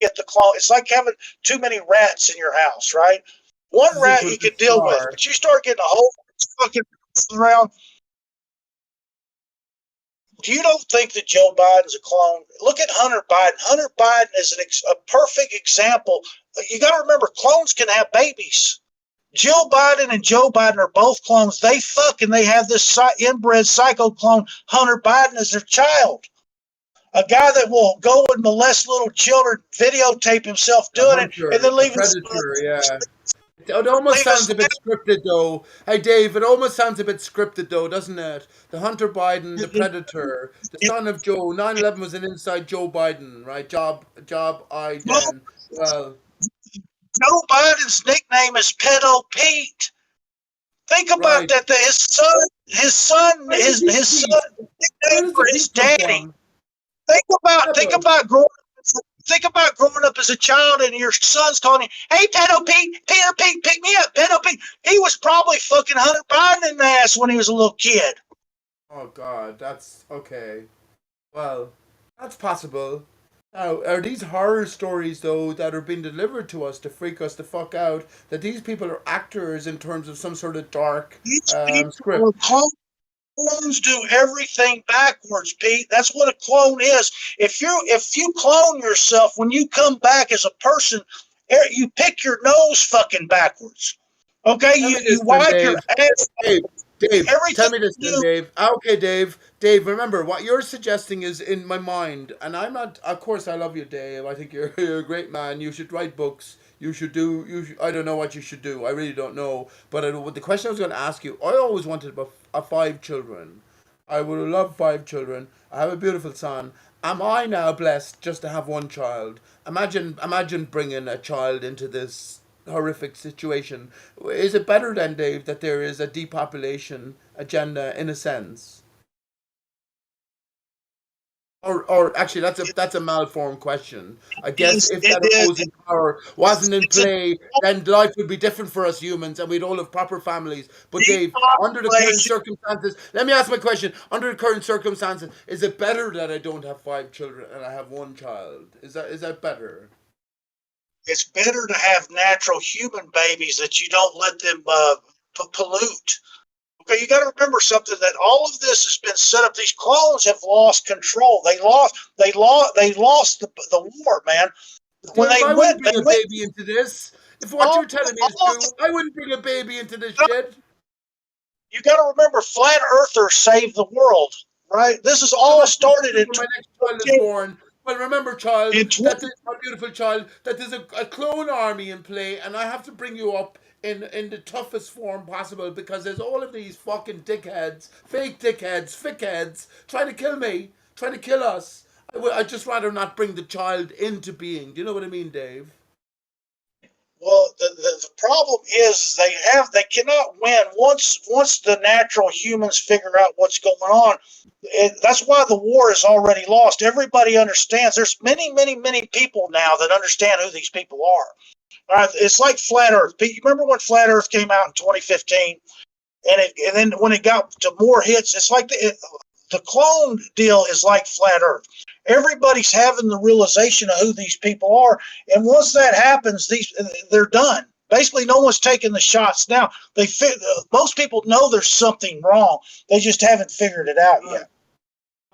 get the clone. It's like having too many rats in your house, right? One This is rat equal you to can deal with, star. but you start getting a whole fucking around. You don't think that Joe Biden's a clone? Look at Hunter Biden. Hunter Biden is a perfect example. You got to remember, clones can have babies. Jill Biden and Joe Biden are both clones. They fuck and they have this inbred psycho clone. Hunter Biden is their child. A guy that will go and molest little children, videotape himself The doing it, and hunter, then the leave his predator, yeah. It almost leave sounds his a bit scripted, though. Hey, Dave, it almost sounds a bit scripted, though, doesn't it? The Hunter Biden, the it, Predator, the son of Joe. 9/11 was an inside Joe Biden, right? Job, I well, then. Well, Joe Biden's nickname is Pedo Pete. Think about right. that. Where does he His Pete? son Where nickname does for the his Pete come daddy. from? Think Yeah, about think but about growing think about growing up as a child and your son's calling you, "Hey, Pedo Pete, Peter Pete, pick me up, Pedo Pete." He was probably fucking Hunter Biden in the ass when he was a little kid. oh God, that's okay. Well, that's possible. Now, are these horror stories though that are being delivered to us to freak us the fuck out? That these people are actors in terms of some sort of dark These people script? are clones do everything backwards, Pete. That's what a clone is. If you clone yourself, when you come back as a person, you pick your nose fucking backwards. Okay, Tell me you this then, wipe your Dave. ass. Dave, tell Everything me this then, you Dave. Okay, Dave. Dave, remember what you're suggesting is in my mind, and I'm not. Of course, I love you, Dave. I think you're, you're a great man. You should write books. You should do. You. Should, I don't know what you should do. I really don't know. But the question I was going to ask you, I always wanted a five children. I would have loved five children. I have a beautiful son. Am I now blessed just to have one child? Imagine bringing a child into this horrific situation. Is it better then, Dave, that there is a depopulation agenda in a sense? Or actually, that's a malformed question. I guess if it that is opposing power wasn't in it's a play, then life would be different for us humans, and we'd all have proper families. But Dave, under the current depopulation. circumstances, let me ask my question. Under the current circumstances, is it better that I don't have five children and I have one child? Is that better? It's better to have natural human babies that you don't let them pollute. Okay, you got to remember something that all of this has been set up. These clones have lost control. They lost the war, man. When Dave, I wouldn't they bring a went baby into this. If what all, you're telling me is all of true, I wouldn't bring a baby into this the, shit. you got to remember, flat earthers saved the world, right? This is Well, all that's just started before my next child is born. Well, remember, child, in that 20, there's my beautiful child, that there's a clone army in play, and I have to bring you up in the toughest form possible because there's all of these fucking dickheads, fake dickheads, fickheads, trying to kill me, trying to kill us. I'd just rather not bring the child into being. Do you know what I mean, Dave? well, the problem is they cannot win once the natural humans figure out what's going on. That's why the war is already lost. Everybody understands. There's many people now that understand who these people are. All right, it's like flat Earth. You remember when flat Earth came out in 2015, and then when it got to more hits, it's like the clone deal is like flat Earth. Everybody's having the realization of who these people are, and once that happens, they're done. Basically, no one's taking the shots now. Most people know there's something wrong. They just haven't figured it out Right. yet.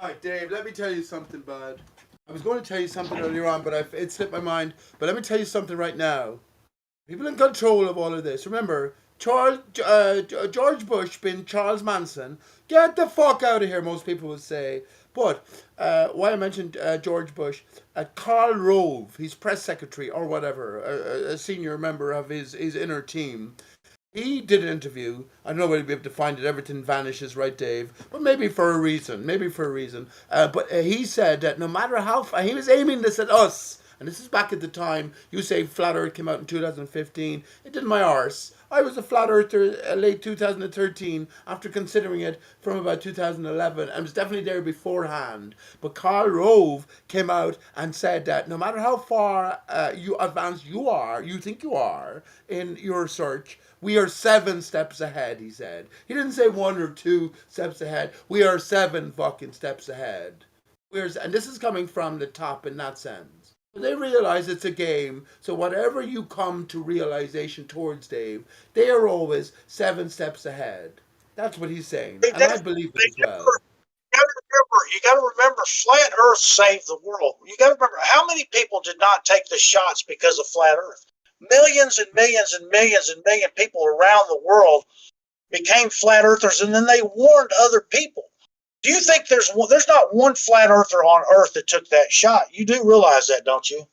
Right, Dave, let me tell you something, bud. I was going to tell you something earlier on, but it slipped my mind. But let me tell you something right now. People in control of all of this. Remember, George Bush being Charles Manson. Get the fuck out of here, most people would say. But why I mentioned George Bush, Karl Rove, he's press secretary or whatever, a senior member of his inner team. He did an interview. I don't know whether you'll be able to find it. Everything vanishes, right, Dave? But maybe for a reason. Maybe for a reason. But he said that no matter how far, he was aiming this at us. And this is back at the time. You say Flat Earth came out in 2015. It did my arse. I was a flat earther late 2013 after considering it from about 2011 and was definitely there beforehand. But Karl Rove came out and said that no matter how far you advanced you think you are in your search, we are 7 steps ahead, he said. He didn't say 1 or 2 steps ahead. We are 7 fucking steps ahead. And this is coming from the top in that sense. They realize it's a game. So whatever you come to realization towards, Dave, they are always 7 steps ahead. That's what he's saying, They and I never, believe it they as well. never. You got to remember, flat Earth saved the world. You got to remember how many people did not take the shots because of flat Earth. Millions and millions and millions and million people around the world became flat earthers, and then they warned other people. Do you think there's not one flat earther on Earth that took that shot? You do realize that, don't you?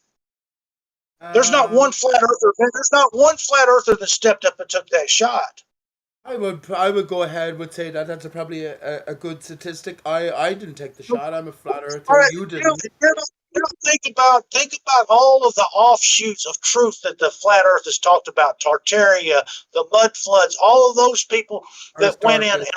There's not one Um, flat earther. There's not one flat earther that stepped up and took that shot. I would go ahead with say that that's probably a good statistic. I didn't take the shot. I'm a flat All earther. right, You didn't. think about all of the offshoots of truth that the flat Earth has talked about. Tartaria, the mud floods, all of those people that Earth went in, darkness.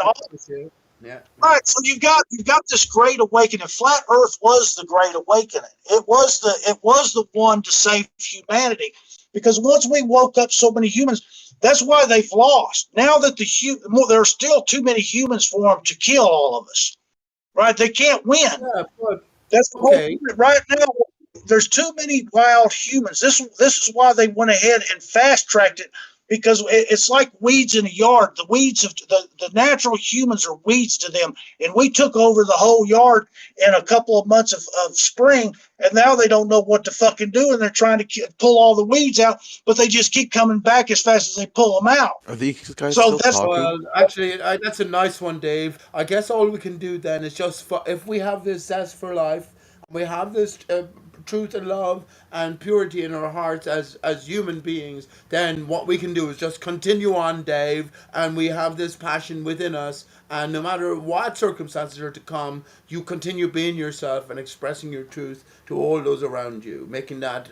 and all. Yeah, All yeah. right, so you've got this great awakening. Flat Earth was the great awakening. It was the one to save humanity, because once we woke up so many humans, that's why they've lost. Now that there are still too many humans for them to kill all of us. Right? They can't win. Yeah, but That's the whole okay. point. Right now, there's too many wild humans. This is why they went ahead and fast tracked it, because it's like weeds in a yard. The weeds of the natural humans are weeds to them, and we took over the whole yard in a couple of months of spring, and now they don't know what to fucking do, and they're trying to pull all the weeds out, but they just keep coming back as fast as they pull them out. Are these guys So still that's talking? Well, actually, that's a nice one, Dave. I guess all we can do then is just if we have this zest for life, we have this truth and love and purity in our hearts as human beings, then what we can do is just continue on, Dave, and we have this passion within us, and no matter what circumstances are to come, you continue being yourself and expressing your truth to all those around you, making that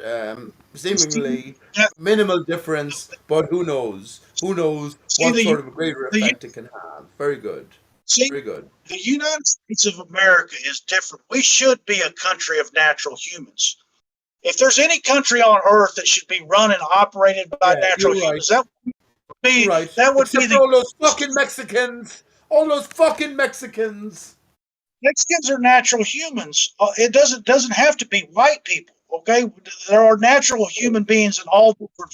seemingly that. minimal difference, but who knows? Who knows See what the sort of a greater the effect it can have? Very good. see Very good. the United States of America is different. We should be a country of natural humans. If there's any country on earth that should be run and operated by Yeah, natural you're right. humans, would You're be right. that would be Except for the all those fucking Mexicans. All those fucking Mexicans. Mexicans are natural humans. It doesn't have to be white people. Okay, there are natural Oh, human beings in all different.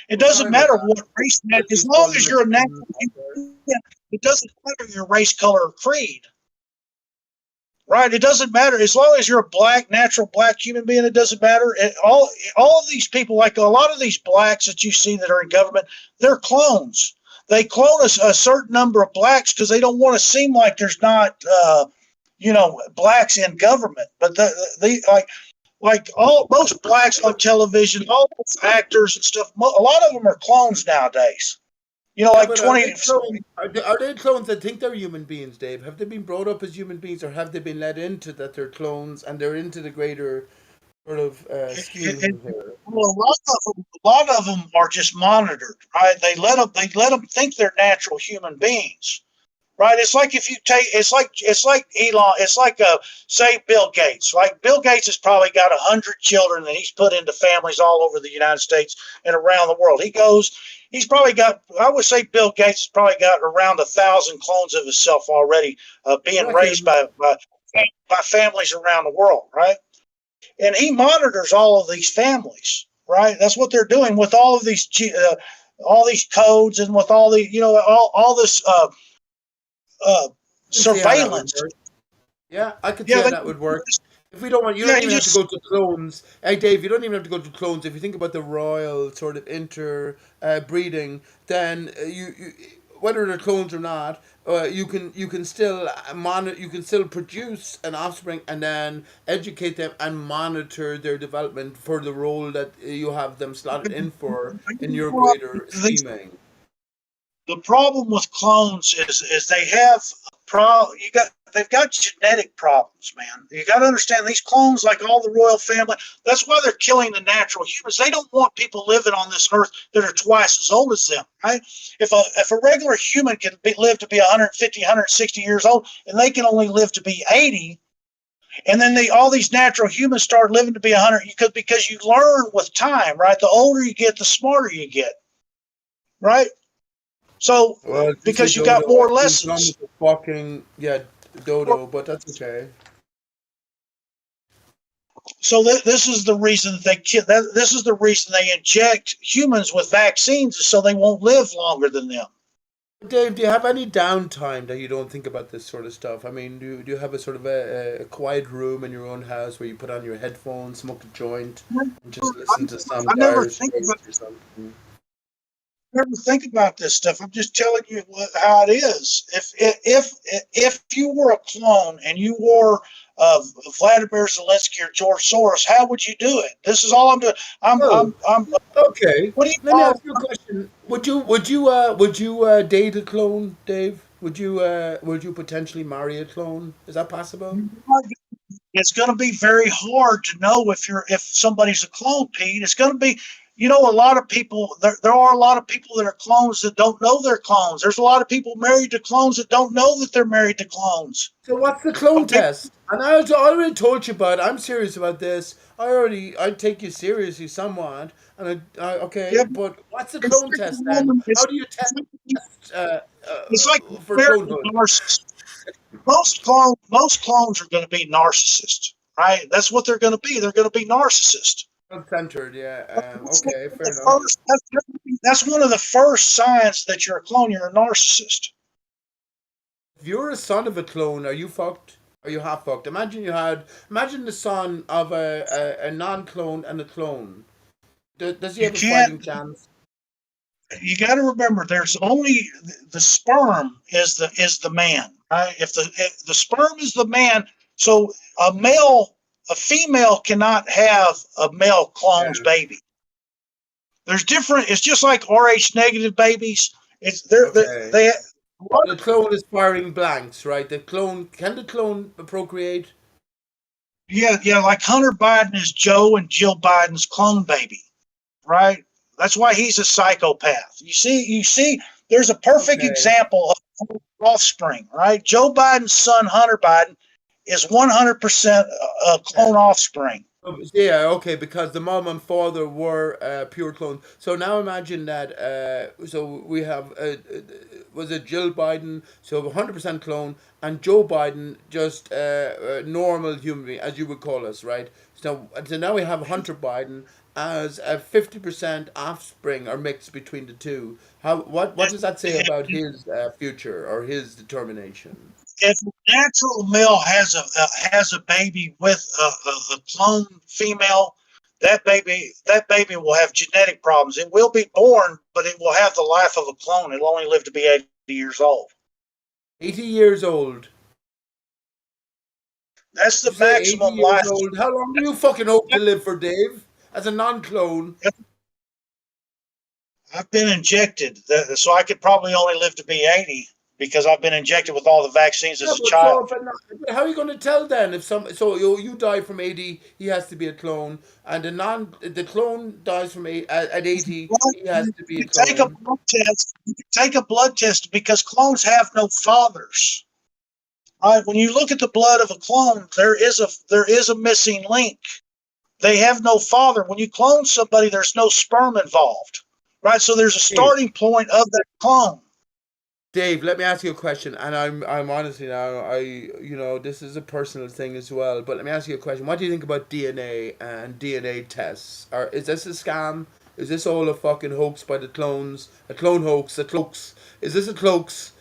It I'm doesn't fine with matter that. what race. Let's As just long call them as you're a Mexicans natural out there. human, it doesn't matter your race, color, or creed. Right? It doesn't matter as long as you're a natural black human being. It doesn't matter. All of these people, like a lot of these blacks that you see that are in government, they're clones. They clone a certain number of blacks because they don't want to seem like there's not, blacks in government. But the like all most blacks on television, all those actors and stuff, a lot of them are clones nowadays. Yeah, Like but are 20. they clones? Are they clones that think they're human beings, Dave? Have they been brought up as human beings, or have they been led into that they're clones and they're into the greater sort of scheme here? Well, a lot of them are just monitored, right? They let them think they're natural human beings, right? It's like if you take, it's like Elon, it's like say Bill Gates. Like Bill Gates has probably got 100 children that he's put into families all over the United States and around the world. He's probably got. I would say Bill Gates has probably got around 1,000 clones of himself already, I being raised reckon. by families around the world, right? And he monitors all of these families, right? That's what they're doing with all these codes, and with all the all this uh, I can see how that would surveillance. work. Yeah, I could see Yeah, how that would work. If we don't want, you yeah, don't he even have to just go to clones. Hey, Dave, you don't even have to go to clones. If you think about the royal sort of inter breeding, then whether they're clones or not, you can still you can still produce an offspring and then educate them and monitor their development for the role that you have them slotted in for in your greater the, scheming. the problem with clones is they have they've got genetic problems, man. You got to understand these clones, like all the royal family. That's why they're killing the natural humans. They don't want people living on this earth that are twice as old as them, right? If a regular human can live to be 150, 160 years old, and they can only live to be 80, and then all these natural humans start living to be 100, because you learn with time, right? The older you get, the smarter you get, right? So Well, you say because you dodo. got I more think Tom lessons. is a fucking yeah dodo, but that's okay. So this is the reason this is the reason they inject humans with vaccines, so they won't live longer than them. Dave, do you have any downtime that you don't think about this sort of stuff? I mean, do you have a sort of a quiet room in your own house where you put on your headphones, smoke a joint, and just listen to some I never dire think straits about or something? never think about this stuff. I'm just telling you how it is. If you were a clone and you were Vladimir Zelensky or George Soros, how would you do it? This is all I'm doing. Oh, I'm. okay. What do you Let me call ask you a question. Would you date a clone, Dave? Would you potentially marry a clone? Is that possible? it? It's going to be very hard to know if somebody's a clone, Pete. It's going to be, a lot of people. There are a lot of people that are clones that don't know they're clones. There's a lot of people married to clones that don't know that they're married to clones. So what's the clone Okay. test? And I already told you about it. I'm serious about this. I take you seriously somewhat. And Yeah, okay, but what's the it's clone like test then? How do you test uh, it's like for marrying clonehood? a narcissist. Most clones are going to be narcissists, right? That's what they're going to be. They're going to be narcissists. Centered, yeah. That's Okay, fair the enough. first. That's one of the first signs that you're a clone. You're a narcissist. If you're a son of a clone, are you fucked? Are you half fucked? Imagine the son of a non-clone and a clone. Does he You have a fighting can't. chance? You got to remember, there's only the sperm is the man, right? If the sperm is the man, so a female cannot have a male clone's Yeah. baby. There's different. It's just like Rh negative babies. It's Okay. they The clone is firing blanks, right? The clone procreate? yeah, like Hunter Biden is Joe and Jill Biden's clone baby, right? That's why he's a psychopath. You see, there's a perfect Okay. example of offspring, right? Joe Biden's son, Hunter Biden, is 100% a Yeah. clone offspring. Yeah, okay, because the mom and father were pure clones. So now imagine that. So we have was it Jill Biden? So 100% clone, and Joe Biden just a normal human being, as you would call us, right? So now we have Hunter Biden as a 50% offspring or mix between the two. What does that say If, about his future or his determination? if a natural male has a baby with a clone female, that baby will have genetic problems. It will be born, but it will have the life of a clone. It'll only live to be 80 years old. 80 years old. That's You the say 80 maximum years life. old. How long do you fucking hope to live for, Dave? As a non-clone. I've been injected, so I could probably only live to be 80 because I've been injected with all the vaccines Yeah, as a but so child. if how are you going to tell then if some so you die from 80, he has to be a clone, and the clone dies from at 80, he has You to be a can take a clone. blood test. You can take a blood test because clones have no fathers. Right? When you look at the blood of a clone, there is a missing link. They have no father. When you clone somebody, there's no sperm involved. Right? So there's a Dave, starting point of that clone. Dave, let me ask you a question, and I'm honestly now this is a personal thing as well, but let me ask you a question. What do you think about DNA and DNA tests? Or is this a scam? Is this all a fucking hoax by the clones? A clone hoax? A cloaks? Is this a cloaks?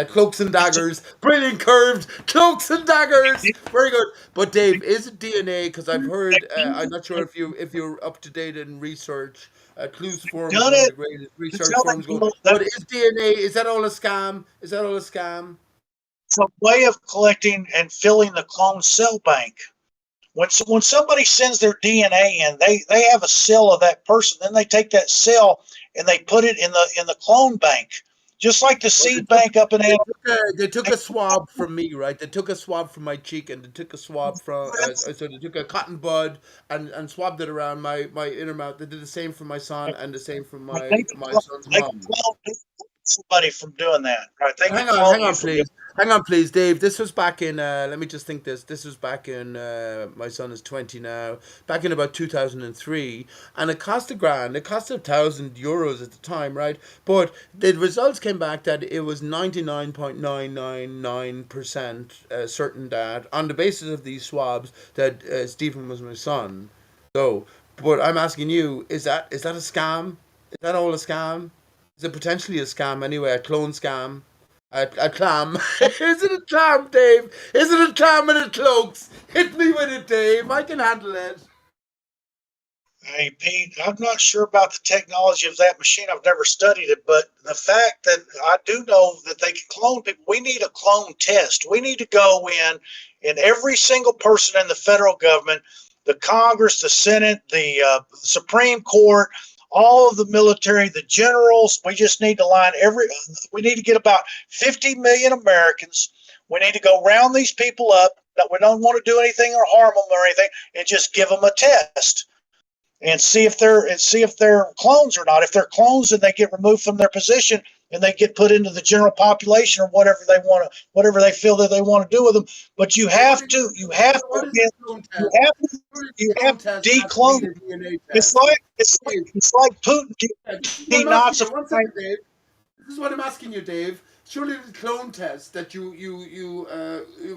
Cloaks and It's a, daggers, brilliant curved cloaks and daggers, very good. But Dave, is it DNA? Because I've heard, I'm not sure if you're up to date in research. Clues Forum is done one of it. the greatest It's research forums going. But is DNA? Is that all a scam? Is that all a scam? a way of collecting and filling the clone cell bank. When somebody sends their DNA in, they have a cell of that person. Then they take that cell and they put it in the clone bank, just like the Well, seed bank up in Antarctica. they took a swab from me, right? They took a swab from my cheek, and they took a swab from. So they took a cotton bud and swabbed it around my inner mouth. They did the same for my son and the same for They can my clone, son's they can mom. clone somebody from doing that, right? They can Hang clone you on, from doing. please. Hang on, please, Dave. This was back in. Let me just think. This was back in. My son is 20 now. Back in about 2003, and it cost a grand. It cost €1,000 at the time, right? But the results came back that it was 99.999% certain that on the basis of these swabs that Stephen was my son. So, but I'm asking you, is that a scam? Is that all a scam? Is it potentially a scam anyway? A clone scam? A clam. Is it a clam, Dave? Is it a clam and it cloaks? Hit me with it, Dave. I can handle it. Hey, Pete, I'm not sure about the technology of that machine. I've never studied it, but the fact that I do know that they can clone people, we need a clone test. We need to go in every single person in the federal government, the Congress, the Senate, the Supreme Court, all of the military, the generals. We just need to we need to get about 50 million Americans. We need to go round these people up that we don't want to do anything or harm them or anything and just give them a test and see if they're clones or not. If they're clones, then they get removed from their position and they get put into the general population or whatever they feel that they want to do with them. But So what is the clone you test? have to, Surely you the have clone to test has to be declone. a DNA test. Dave, It's like Putin this is what I'm asking you. One denazifying. second, Dave. This is what I'm asking you, Dave. Surely the clone test that you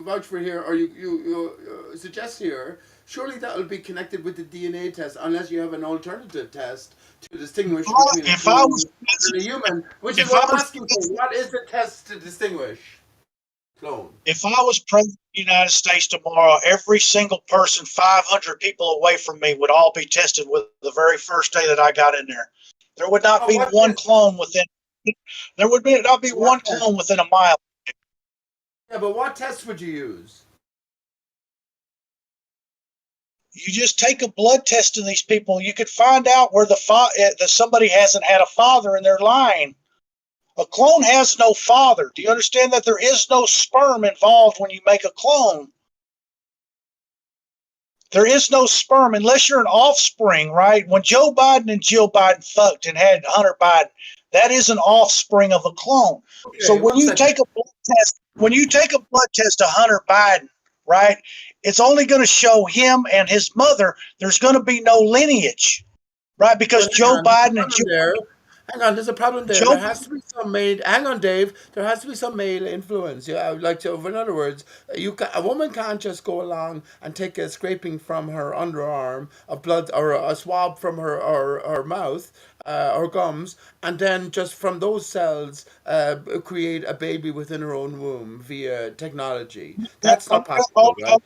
vouch for here, or you suggest here, surely that will be connected with the DNA test, unless you have an alternative test to distinguish between a If I was clone and a human. Which is if I what I'm was asking for. What is the test to distinguish clone? if I was president of the United States tomorrow, every single person 500 people away from me would all be tested with the very first day that I got in there. There would not Oh, be what one test? clone within. There would be not be What one test? clone within a mile. Yeah, but what test would you use? You just take a blood test of these people. You could find out where that somebody hasn't had a father and they're lying. A clone has no father. Do you understand that there is no sperm involved when you make a clone? There is no sperm unless you're an offspring, right? When Joe Biden and Jill Biden fucked and had Hunter Biden, that is an offspring of a clone. So Okay, one second. when you take a blood test of Hunter Biden, right, it's only going to show him and his mother. There's going to be no lineage, right? Because But hang Joe on, there's a Biden and problem there. Hang on, there's a problem there. Joe There has to be some male. Hang on, Dave. There has to be some male influence. Yeah, I would like to. In other words, a woman can't just go along and take a scraping from her underarm of blood or a swab from her mouth or gums, and then just from those cells create a baby within her own womb via technology. That's not possible, right?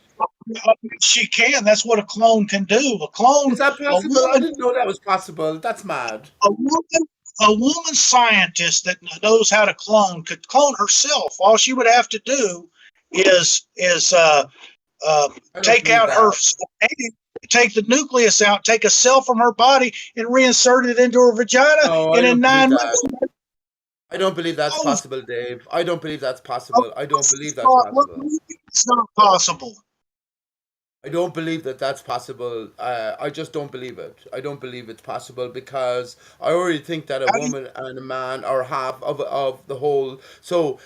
she can. That's what a clone can do. Is that A possible? I woman, didn't know that was possible. That's mad. a woman, a woman scientist that knows how to clone could clone herself. All she would have to do is uh, I don't take believe out her that. take the nucleus out, take a cell from her body, and reinsert it into her vagina. No, I And in don't believe 9 months, that. I don't believe that's oh, possible, Dave. I don't believe that's of possible. I don't course believe it's that's not. What possible. do you think it's not possible? I don't believe that that's possible. I just don't believe it. I don't believe it's possible because I already think that a How do you, woman and a man are half of the whole. So,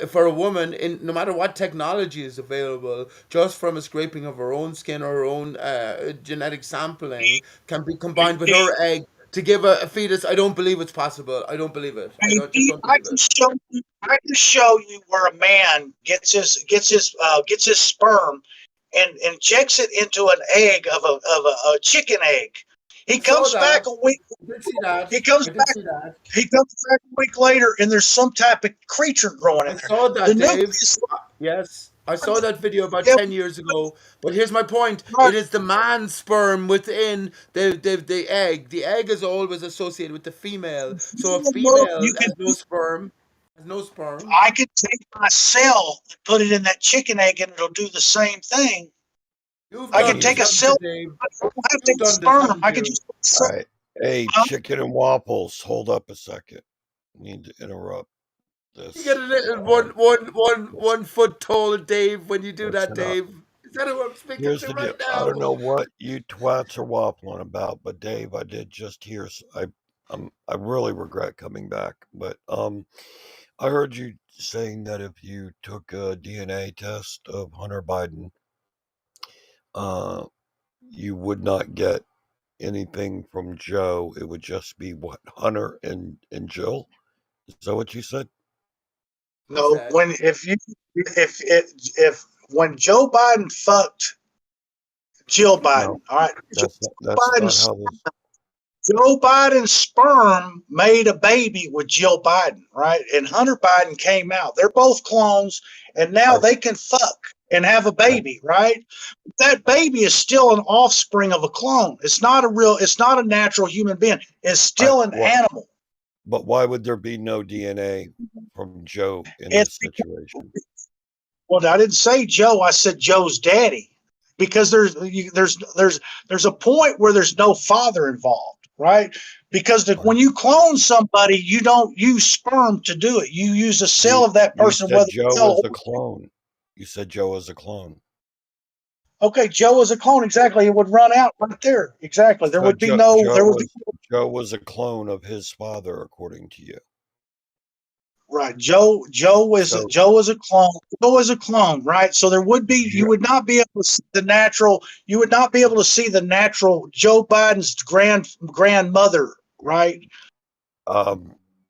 for a woman, no matter what technology is available, just from a scraping of her own skin or her own genetic sampling, can be combined with her egg to give a fetus. I don't believe it's possible. I don't believe it. I don't just don't believe it. I can show you where a man gets his sperm and injects it into an egg of a chicken egg. He I saw comes back that. a week. I did see that. He comes I did back. see that. He comes back a week later, and there's some type of creature growing in I there. saw The that, Dave. nucleus. Yes, I saw that video about Yeah, 10 years ago. But here's my point. right. It is the man's sperm within the egg. The egg is always associated with the female. So a female You can. has no sperm. Has no sperm. I could take my cell and put it in that chicken egg, and it'll do the same thing. You've I done can this, take a He's haven't you, cell. Dave? I don't have to You've take the done this, sperm. haven't I can you? just. all right. Hey, Huh? chicken and waffles. Hold up a second. Need to interrupt You get this. a little one foot tall Dave when you do That's that, enough. Dave. Is that who I'm speaking Here's to the deal. right I don't now? know what you twats are waffling about, but Dave, I did just hear. I really regret coming back, but I heard you saying that if you took a DNA test of Hunter Biden, uh, you would not get anything from Joe. It would just be what, Hunter and Jill? Is that what you said? He No, said. when if when Joe Biden fucked Jill No, Biden, all right, that's not Biden's how this. Joe Biden's sperm made a baby with Jill Biden, right? And Hunter Biden came out. They're both clones, and now I, they can fuck and have a I, baby, right? That baby is still an offspring of a clone. It's not a natural human being. It's I, still an what? animal. But why would there be no DNA from Joe in It's this situation? Well, I didn't say Joe. I said Joe's daddy because there's a point where there's no father involved, right? Because I, when you clone somebody, you don't use sperm to do it. You use a cell you of that you person, said whether Joe male was or a clone. You said Joe was a clone. okay. Joe is a clone. Exactly. It would run out right there. Exactly. There So would be no. There would be Joe was a clone of his father, according to you. right. So Joe is a clone. Joe is a clone, right? So there would be you Jo- would not be able to see the natural. You would not be able to see the natural Joe Biden's grandmother, right?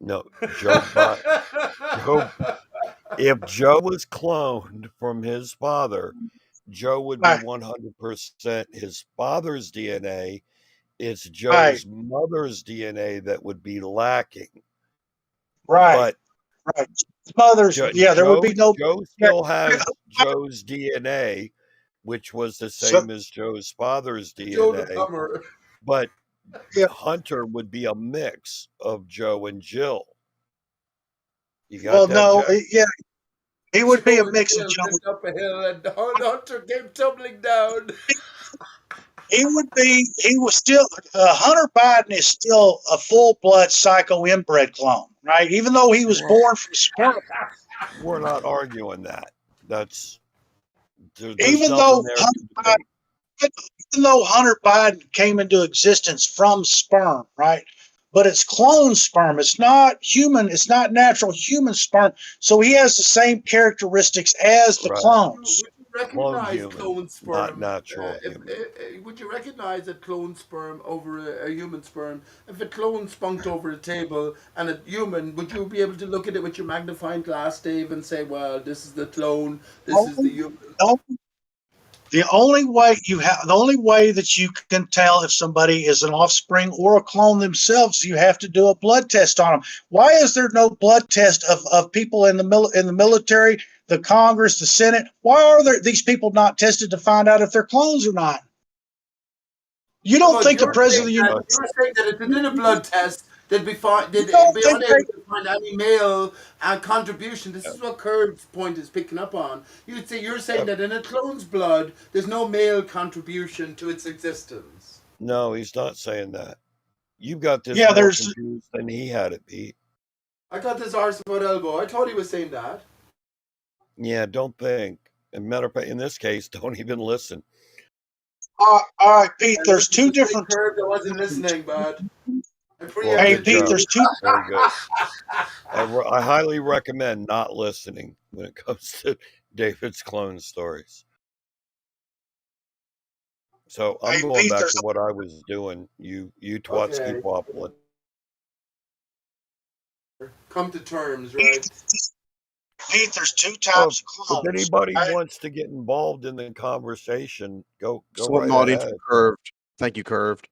no, Joe. If Joe was cloned from his father, Joe would be Right, 100% his father's DNA. It's right, Joe's mother's DNA that would be lacking. right, But right. Mother's, yeah, there would be no. Joe Yeah, still has Joe's DNA, which was the so, same as Joe's father's Joe the DNA. Plumber. But yeah, Hunter would be a mix of Joe and Jill. You got well, that, no, Jack? yeah, he would be Joe a and mix of Jill Joe. went up a hill and Hunter came tumbling down. He would be. He was still. Hunter Biden is still a full blood psycho inbred clone, right? Even though he was born from sperm. We're not arguing that. That's there's Even nothing though there Hunter to Biden, debate. even though Hunter Biden came into existence from sperm, right? But it's clone sperm. It's not human. It's not natural human sperm. So he has the same characteristics as the Right. clones. Would you Clone recognize human, clone not sperm? natural human. Would you recognize a clone sperm over a human sperm? If a clone spunked over a table and a human, would you be able to look at it with your magnifying glass, Dave, and say, "Well, this is the clone, this is the human"? The only way that you can tell if somebody is an offspring or a clone themselves, you have to do a blood test on them. Why is there no blood test of people in the military, the Congress, the Senate? Why are these people not tested to find out if they're clones or not? You don't But think a president of the United you're saying that if they did a blood test, You they'd don't be think unable to find any male contribution. This is what Curve's point is picking up on. You're saying Uh, that in a clone's blood, there's no male contribution to its existence. no, he's not saying that. You've got this yeah, more there's confused than he had it, Pete. I got this arse about elbow. I thought he was saying that. Yeah, don't think. And matter of fact, in this case, don't even listen. all right, Pete. And There's this is two the big different. Curve that wasn't listening, bud. I Well, Hey, good Pete. preempted job. you. There's two. Very good. I highly recommend not listening when it comes to David's clone stories. So I'm Hey, going Pete. back to what I was doing. You twats keep Okay. waffling. Come to terms, right? Pete. There's two Well, types of if clones. anybody Right? wants to get involved in the conversation, go right Nodding ahead. from Curved. Thank you, Curved.